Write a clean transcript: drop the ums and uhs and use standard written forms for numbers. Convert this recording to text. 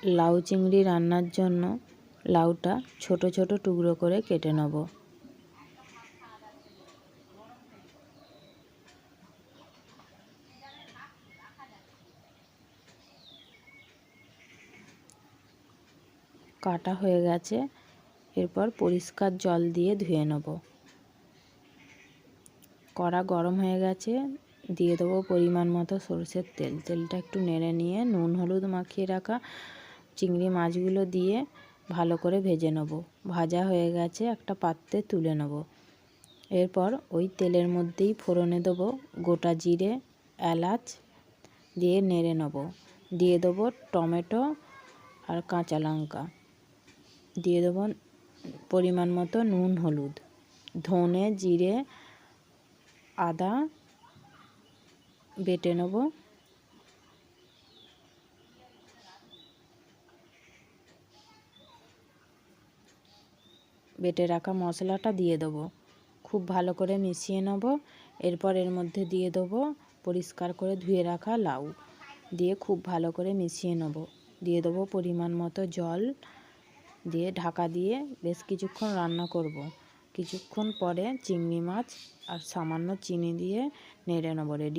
লাউ চিংড়ি রান্নার জন্য লাউটা ছোট ছোট টুকরো করে কেটে নেব। কাটা হয়ে গেছে, এরপর পরিষ্কার জল দিয়ে ধুয়ে নেব। কড়া গরম হয়ে গেছে, দিয়ে দেবো পরিমাণ মতো সরষের তেল। তেলটা একটু নেড়ে নিয়ে নুন হলুদ মাখিয়ে রাখা চিংড়ি মাছগুলো দিয়ে ভালো করে ভেজে নেব। ভাজা হয়ে গেছে, একটা পাত্রে তুলে নেব। এরপর ওই তেলের মধ্যেই ফোড়নে দেবো গোটা জিরে, এলাচ দিয়ে নেড়ে নেব। দিয়ে দেবো টমেটো আর কাঁচা লঙ্কা, দিয়ে দেবো পরিমাণ মতো নুন হলুদ, ধনে জিরে আদা বেটে নেব। বেটে রাখা মশলাটা দিয়ে দেবো, খুব ভালো করে মিশিয়ে নেব। এরপর এর মধ্যে দিয়ে দেবো পরিষ্কার করে ধুয়ে রাখা লাউ, দিয়ে খুব ভালো করে মিশিয়ে নেব। দিয়ে দেবো পরিমাণ মতো জল, দিয়ে ঢাকা দিয়ে বেশ কিছুক্ষণ রান্না করব। কিছুক্ষণ পরে চিংড়ি মাছ আর সামান্য চিনি দিয়ে নেড়ে নেব। রেডি।